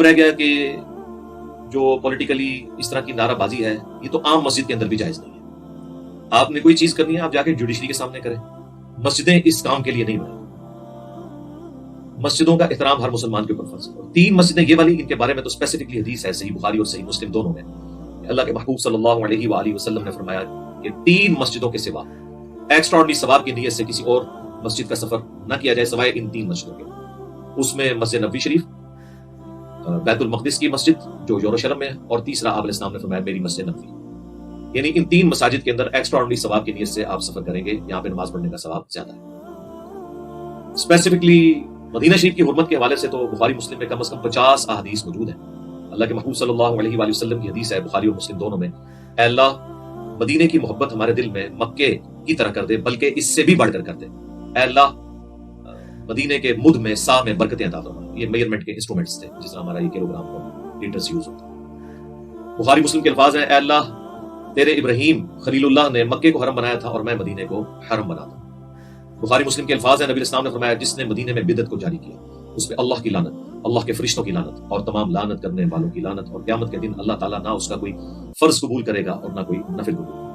رہ گیا کہ جو پولیٹیکلی اس طرح کی نعرہ بازی ہے یہ تو عام مسجد کے اندر بھی جائز نہیں ہے. آپ نے کوئی چیز کرنی ہے آپ جا کے جوڈیشری کے سامنے کریں. مسجدیں اس کام کے لیے نہیں بنی. مسجدوں کا احترام ہر مسلمان کے اوپر فرض ہے. 3 مسجدیں یہ والی ان کے بارے میں تو اسپیسیفکلی حدیث ہے صحیح بخاری اور صحیح مسلم دونوں میں. اللہ کے محبوب صلی اللہ علیہ وآلہ وسلم نے فرمایا کہ 3 مسجدوں کے سوا ایکسٹراڈنری ثواب کی نیت سے کسی اور مسجد کا سفر نہ کیا جائے سوائے ان 3 مسجدوں کے. اس میں مسجد نبوی شریف، بیت المقدس کی مسجد جو یروشلم میں ہے، اور تیسرا آپ علیہ السلام نے فرمایا میری مسجد نبوی. یعنی ان 3 مساجد کے اندر ایکسٹراڈنری ثواب کی نیت سے آپ سفر کریں گے، یہاں پہ نماز پڑھنے کا ثواب زیادہ ہے. اسپیسیفکلی مدینہ شریف کی حرمت کے حوالے سے تو بخاری مسلم میں کم از کم 50 احادیث موجود ہیں. اللہ کے محبوب صلی اللہ علیہ وآلہ وسلم کی حدیث ہے بخاری اور مسلم دونوں میں، اے اللہ مدینے کی محبت ہمارے دل میں مکے کی طرح کر دے، بلکہ اس سے بھی بڑھ کر دے. اے اللہ مدینے کے مد میں سا میں برکتیں عطا فرما. یہ میجرمنٹ کے انسٹرومنٹس تھے جس طرح ہمارا یہ کلو گرام کو لیٹرز یوز ہوتا ہے. بخاری مسلم کے الفاظ ہیں، اے اللہ تیرے ابراہیم خلیل اللہ نے مکے کو حرم بنایا تھا اور میں مدینے کو حرم بناتا. بخاری مسلم کے الفاظ ہیں، نبی اسلام نے فرمایا جس نے مدینے میں بدعت کو جاری کیا اس پہ اللہ کی لعنت، اللہ کے فرشتوں کی لعنت اور تمام لعنت کرنے والوں کی لعنت، اور قیامت کے دن اللہ تعالیٰ نہ اس کا کوئی فرض قبول کرے گا اور نہ کوئی نفل قبول.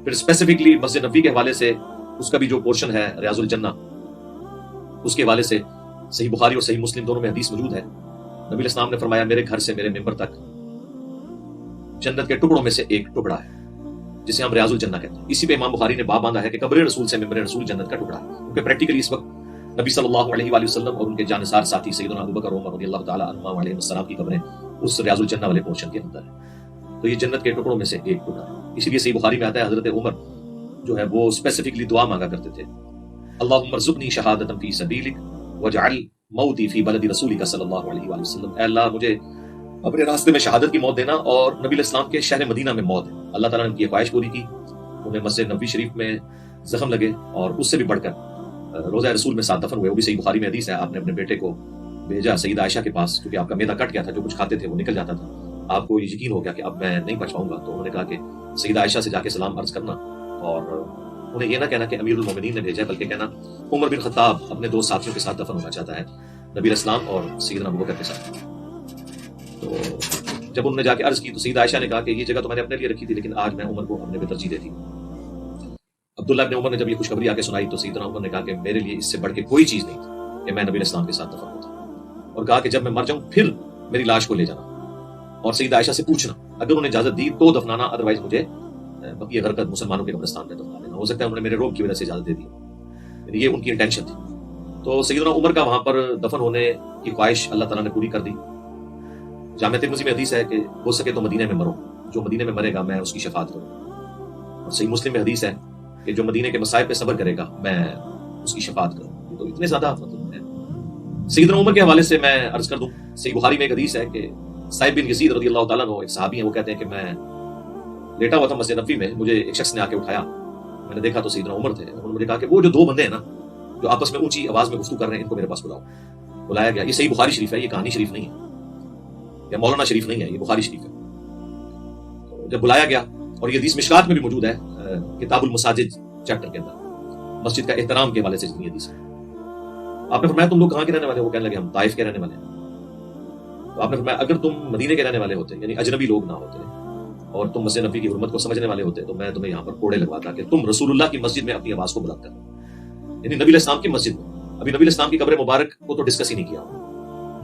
پھر اسپیسیفکلی مسجد نبوی کے حوالے سے اس کا بھی جو پورشن ہے ریاض الجنہ، اس کے حوالے سے صحیح بخاری اور صحیح مسلم دونوں میں حدیث موجود ہے. نبی الاسلام نے فرمایا میرے گھر سے میرے ممبر تک جنت کے ٹکڑوں میں سے ایک ٹکڑا ہے جسے ہم ریاض الجنہ کہتے ہیں. اسی پہ امام بخاری نے باب باندھا ہے کہ قبر رسول سے ممبر رسول جنت کا ٹکڑا ہے، کیونکہ پریکٹیکلی اس وقت نبی صلی اللہ علیہ وآلہ وسلم اور ان کے جانثار ساتھی سیدنا ابوبکر اور عمر رضی اللہ تعالیٰ عنہم علیہ السلام کی قبریں اس ریاض الجنہ والے پورشن کے اندر ہیں. تو یہ جنت کے ٹکڑوں میں سے ایک ٹکڑا ہے. اسی لیے صحیح بخاری میں آتا ہے حضرت عمر جو ہے وہ اسپیسیفکلی دعا مانگا کرتے تھے، اللہم ارزقنی شہادۃ فی سبیلک واجعل موتی فی بلد رسولک صلی اللہ علیہ وآلہ وسلم. اے اللہ مجھے اپنے راستے میں شہادت کی موت دینا اور نبی الاسلام کے شہر مدینہ میں موت ہے. اللہ تعالیٰ نے ان کی خواہش پوری کی. انہیں مسجد نبوی شریف میں زخم لگے اور اس سے بھی بڑھ کر روزہ رسول میں 7 دفن ہوئے. وہ بھی صحیح بخاری میں حدیث ہے. آپ نے اپنے بیٹے کو بھیجا سیدہ عائشہ کے پاس کیونکہ آپ کا معدہ کٹ گیا تھا، جو کچھ کھاتے تھے وہ نکل جاتا تھا. آپ کو یقین ہو گیا کہ اب میں نہیں بچ پاؤں گا، تو انہوں نے کہا کہ سیدہ عائشہ سے جا کے سلام عرض کرنا اور انہیں یہ نہ کہنا کہ امیر المومنین نے بھیجا ہے، بلکہ کہنا عمر بن خطاب اپنے 2 ساتھیوں کے ساتھ دفن ہونا چاہتا ہے، نبی الاسلام اور سیدنا ابوبکر کے ساتھ. تو جب انہوں نے جا کے عرض کی تو سیدہ عائشہ نے کہا کہ یہ جگہ تو میں نے اپنے لیے رکھی تھی، لیکن آج میں عمر کو اپنے پہ ترجیح دیتی ہوں. عبداللہ ابن عمر نے جب یہ خوشخبری آ کے سنائی تو سیدنا عمر نے کہا کہ میرے لیے اس سے بڑھ کے کوئی چیز نہیں تھی کہ میں نبی الاسلام کے ساتھ دفن ہوتا، اور کہا کہ جب میں مر جاؤں پھر میری لاش کو لے جانا اور سیدہ عائشہ سے پوچھنا، اگر انہوں نے اجازت دی تو دفنانا، ادروائز مجھے بقیہ غرقت مسلمانوں کے قبرستان میں دفنا دینا. ہو سکتا ہے انہوں نے میرے روب کی وجہ سے اجازت دے دی، یعنی یہ ان کی انٹینشن تھی. تو سیدنا عمر کا وہاں پر دفن ہونے کی خواہش اللہ تعالیٰ نے پوری کر دی. جامع ترمذی میں حدیث ہے کہ ہو سکے تو مدینے میں مرو، جو مدینے میں مرے گا میں اس کی شفاعت کروں. اور صحیح مسلم میں حدیث ہے کہ جو مدینے کے مصائب پہ صبر کرے گا میں اس کی شفاعت کروں. تو اتنے زیادہ مطلب ہے. سیدنا عمر کے حوالے سے میں عرض کر دوں، صحیح بخاری میں ایک حدیث ہے کہ صاحب بن یزید رضی اللہ تعالیٰ عنہ ایک صحابی ہیں، وہ کہتے ہیں کہ میں لیٹا ہوا تھا مسجد نبوی میں، مجھے ایک شخص نے آ کے اٹھایا، میں نے دیکھا تو سیدنا عمر تھے. انہوں نے مجھے کہا کہ وہ جو 2 بندے ہیں نا جو آپس میں اونچی آواز میں گفتگو کر رہے ہیں ان کو میرے پاس بلاؤ. بلایا گیا. یہ صحیح بخاری شریف ہے، یہ کہانی شریف نہیں ہے یا مولانا شریف نہیں ہے، یہ بخاری شریف ہے. جب بلایا گیا، اور یہ حدیث مشکات میں بھی موجود ہے کتاب المساجد چیپٹر کے اندر، مسجد کا احترام کے حوالے سے یہ حدیث ہے. آپ نے فرمایا تم لوگ کہاں کے رہنے والے ہو؟ وہ کہنے لگے ہم طائف کے رہنے والے ہیں. تو آپ نے فرمایا اگر تم مدینے کے رہنے والے ہوتے یعنی اجنبی لوگ نہ ہوتے اور تم مسجد نبوی کی حرمت کو سمجھنے والے ہوتے تو میں تمہیں یہاں پر کوڑے لگواتا کہ تم رسول اللہ کی مسجد میں اپنی آواز کو بلند کرو. یعنی نبی الاسلام کی مسجد میں، ابھی نبی الاسلام کی قبر مبارک کو تو ڈسکس ہی نہیں کیا،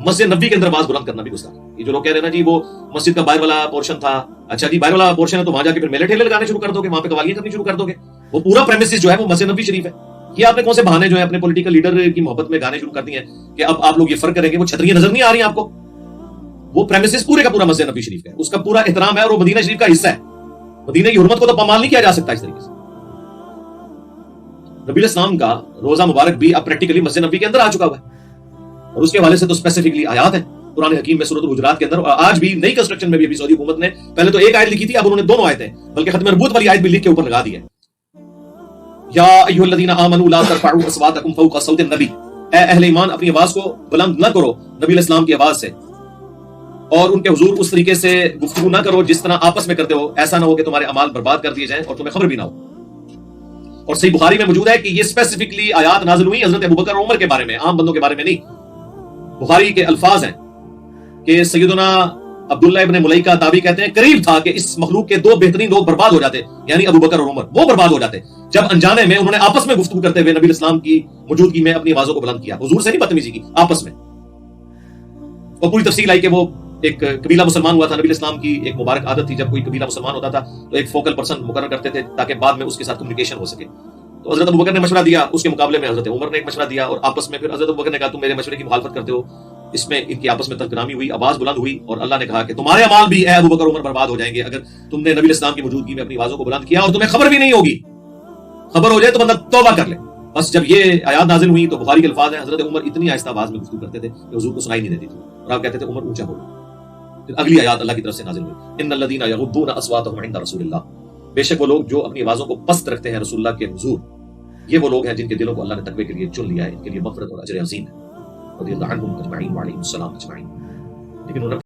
مسجد نبوی کے اندر آواز بلند کرنا بھی گستاخی. یہ جو لوگ کہہ رہے ہیں نا جی وہ مسجد کا باہر والا پورشن تھا، اچھا جی باہر والا پورشن ہے تو وہاں جا کے پھر میلے ٹھیلے لگانے شروع کر دو گے، وہاں پہ قوالیاں کرنی شروع کر دو گے. وہ پورا پریمیسز جو ہے وہ مسجد نبوی شریف ہے. یہ آپ نے کون سے بہانے جو ہے اپنے پولیٹیکل لیڈر کی محبت میں گانے شروع کر دیے ہیں کہ اب آپ لوگ یہ فرق کریں گے، وہ چھتریاں نظر نہیں آ رہی ہیں آپ کو؟ وہ پریمیسز پورے کا پورا مسجد نبوی شریف ہے، اس کا پورا احترام ہے اور وہ مدینہ شریف کا حصہ ہے. مدینہ کی حرمت کو تو پامال نہیں کیا جا سکتا اس طریقے سے. نبی الاسلام کا روزہ مبارک بھی اب پریکٹیکلی مسجد نبوی کے اندر آ چکا ہوا ہے، اور اس کے حوالے سے تو اسپیسیفکلی آیات ہیں قرآن حکیم میں سورۃ الحجرات کے اندر. اور آج بھی نئی کنسٹرکشن میں بھی ابھی سعودی حکومت نے پہلے تو ایک آیت لکھی تھی، اب انہوں نے 2 آیتیں بلکہ ختم نبوت والی آیت بھی لکھ کے اوپر لگا دی ہے. یا ایھا الذین آمنوا لا ترفعوا اصواتکم فوق صوت النبی، اے اہل ایمان اپنی آواز کو بلند نہ کرو نبی الاسلام کی آواز سے، اور ان کے حضور اس طریقے سے گفتگو نہ کرو جس طرح آپس میں کرتے ہو، ایسا نہ ہو کہ تمہارے اعمال برباد کر دیے جائیں اور تمہیں خبر بھی نہ ہو. اور صحیح بخاری میں موجود ہے کہ یہ اسپیسیفکلی آیات نازل ہوئی حضرت ابوبکر اور عمر کے بارے میں، عام بندوں کے بارے میں نہیں. بخاری کے الفاظ ہیں کہ سیدنا عبداللہ ابن ملیکہ تابعی کہتے ہیں قریب تھا کہ اس مخلوق کے دو بہترین لوگ برباد ہو جاتے، یعنی ابو بکر اور عمر، وہ برباد ہو جاتے جب انجانے میں انہوں نے آپس میں گفتگو کرتے ہوئے نبی اسلام کی موجودگی میں اپنی آوازوں کو بلند کیا، حضور سے نہیں بدتمیزی کی، آپس میں. اور پوری تفصیل آئی کہ وہ ایک قبیلہ مسلمان ہوا تھا. نبی اسلام کی ایک مبارک عادت تھی، جب کوئی قبیلہ مسلمان ہوتا تھا تو ایک فوکل پرسن مقرر کرتے تھے تاکہ بعد میں اس کے ساتھ کمیونیکیشن ہو سکے. تو حضرت ابوبکر نے مشورہ دیا، اس کے مقابلے میں حضرت عمر نے ایک مشورہ دیا، اور آپس میں پھر حضرت ابوبکر نے کہا تم میرے مشورے کی مخالفت کرتے ہو. اس میں ان کی آپس میں ترکرامی ہوئی، آواز بلند ہوئی، اور اللہ نے کہا کہ تمہارے اعمال بھی اے ابوبکر عمر برباد ہو جائیں گے اگر تم نے نبی اسلام کی موجودگی میں اپنی آوازوں کو بلند کیا اور تمہیں خبر بھی نہیں ہوگی. خبر ہو جائے تو بندہ توبہ کر لے. بس جب یہ آیات نازل ہوئی تو بخاری کے الفاظ ہیں حضرت عمر اتنی آہستہ آواز میں گفتگو کرتے تھے کہ حضور کو سنائی نہیں دیتی تھی، اور آپ کہتے تھے عمر اونچا بولو. پھر اگلی آیات اللہ کی طرف سے نازل ہوئی، ان الذین یغضون اصواتهم عند رسول اللہ، بے شک وہ لوگ جو اپنی آوازوں کو پست رکھتے ہیں رسول اللہ کے حضور، یہ وہ لوگ ہیں جن کے دلوں کو اللہ نے تقوی کے لیے چن لیا ہے، ان کے لیے مغفرت اور اجر عظیم ہے. رضی اللہ عنہم اجمعین وعلیہم السلام اجمعین. لیکن